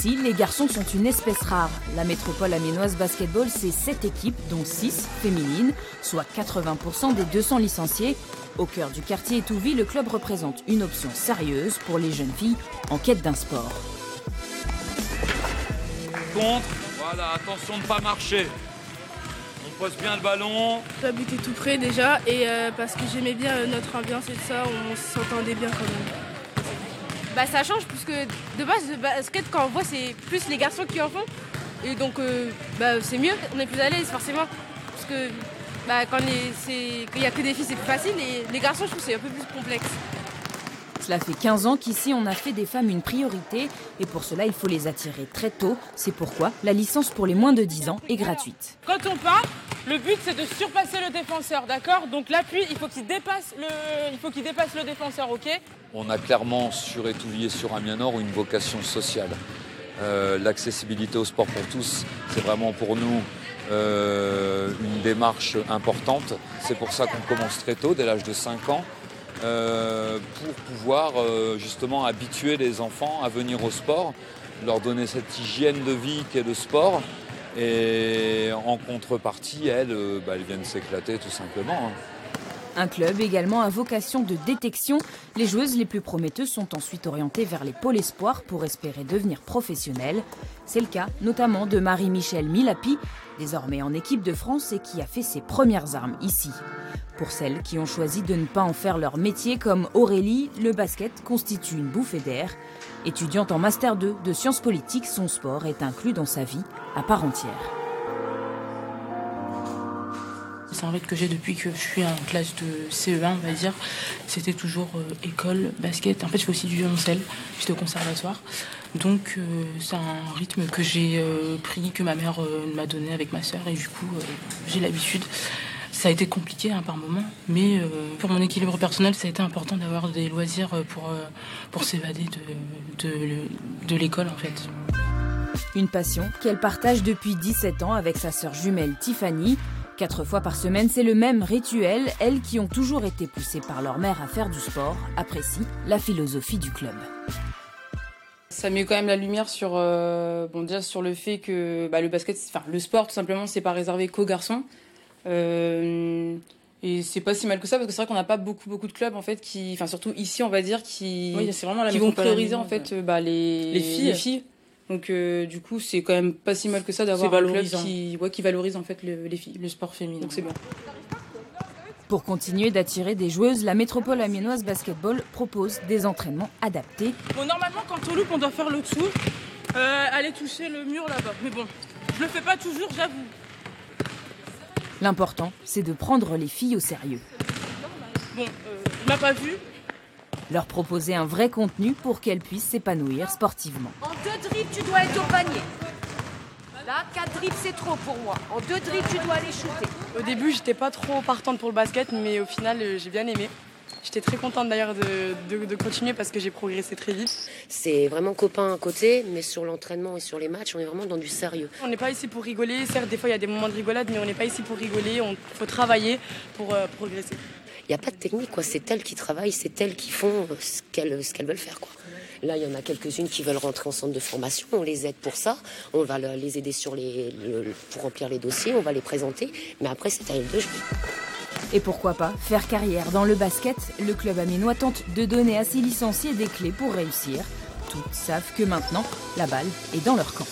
Ici, les garçons sont une espèce rare. La métropole amiénoise basketball, c'est 7 équipes, dont 6 féminines, soit 80% des 200 licenciés. Au cœur du quartier Étouville, le club représente une option sérieuse pour les jeunes filles en quête d'un sport. Contre, voilà, attention de ne pas marcher. On pose bien le ballon. Le but est tout près déjà et parce que j'aimais bien notre ambiance et tout ça, on s'entendait bien quand même. Ça change puisque de base le basket quand on voit c'est plus les garçons qui en font et donc c'est mieux, on est plus à l'aise forcément parce que quand il n'y a que des filles c'est plus facile et les garçons je trouve que c'est un peu plus complexe. Cela fait 15 ans qu'ici on a fait des femmes une priorité et pour cela il faut les attirer très tôt. C'est pourquoi la licence pour les moins de 10 ans est gratuite. Quand on part, le but c'est de surpasser le défenseur, d'accord? Donc l'appui, il faut qu'il dépasse le défenseur, ok? On a clairement sur Étouville et sur Amiens-Nord une vocation sociale. L'accessibilité au sport pour tous, c'est vraiment pour nous une démarche importante. C'est pour ça qu'on commence très tôt, dès l'âge de 5 ans. Pour pouvoir justement habituer les enfants à venir au sport, leur donner cette hygiène de vie qu'est le sport et en contrepartie, elles viennent s'éclater tout simplement. Un club également à vocation de détection. Les joueuses les plus prometteuses sont ensuite orientées vers les pôles espoirs pour espérer devenir professionnelles. C'est le cas notamment de Marie-Michel Milapi, désormais en équipe de France et qui a fait ses premières armes ici. Pour celles qui ont choisi de ne pas en faire leur métier comme Aurélie, le basket constitue une bouffée d'air. Étudiante en Master 2 de sciences politiques, son sport est inclus dans sa vie à part entière. C'est un rêve que j'ai depuis que je suis en classe de CE1, on va dire. C'était toujours école, basket. En fait, je fais aussi du violoncelle. J'étais au conservatoire. Donc, c'est un rythme que j'ai pris, que ma mère m'a donné avec ma sœur. Et du coup, j'ai l'habitude. Ça a été compliqué par moments, mais pour mon équilibre personnel, ça a été important d'avoir des loisirs pour s'évader de l'école, en fait. Une passion qu'elle partage depuis 17 ans avec sa sœur jumelle Tiffany. 4 fois par semaine, c'est le même rituel. Elles qui ont toujours été poussées par leur mère à faire du sport apprécient la philosophie du club. Ça met quand même la lumière sur, déjà sur le fait que le basket, le sport tout simplement, c'est pas réservé qu'aux garçons. Et c'est pas si mal que ça parce que c'est vrai qu'on n'a pas beaucoup de clubs en fait surtout ici on va dire qui vont prioriser en fait les filles. Donc du coup c'est quand même pas si mal que ça d'avoir un club qui valorise en fait les filles, le sport féminin. Donc c'est bien. Pour continuer d'attirer des joueuses, la métropole amiénoise basketball propose des entraînements adaptés. Bon, normalement quand on loupe on doit faire le tour, aller toucher le mur là-bas. Mais bon, je le fais pas toujours, j'avoue. L'important, c'est de prendre les filles au sérieux. Bon, il m'a pas vu. Leur proposer un vrai contenu pour qu'elles puissent s'épanouir sportivement. En 2 dribbles, tu dois être au panier. Là, 4 dribbles, c'est trop pour moi. En 2 dribbles, tu dois aller shooter. Au début, j'étais pas trop partante pour le basket, mais au final, j'ai bien aimé. J'étais très contente d'ailleurs de continuer parce que j'ai progressé très vite. C'est vraiment copain à côté, mais sur l'entraînement et sur les matchs, on est vraiment dans du sérieux. On n'est pas ici pour rigoler. Certes, des fois, il y a des moments de rigolade, mais on n'est pas ici pour rigoler. Il faut travailler pour progresser. Il n'y a pas de technique, quoi. C'est elles qui travaillent, c'est elles qui font ce qu'elles veulent faire, quoi. Là, il y en a quelques-unes qui veulent rentrer en centre de formation. On les aide pour ça. On va les aider pour remplir les dossiers. On va les présenter. Mais après, c'est à elles de jouer. Et pourquoi pas faire carrière dans le basket? Le club amiénois tente de donner à ses licenciés des clés pour réussir. Toutes savent que maintenant, la balle est dans leur camp.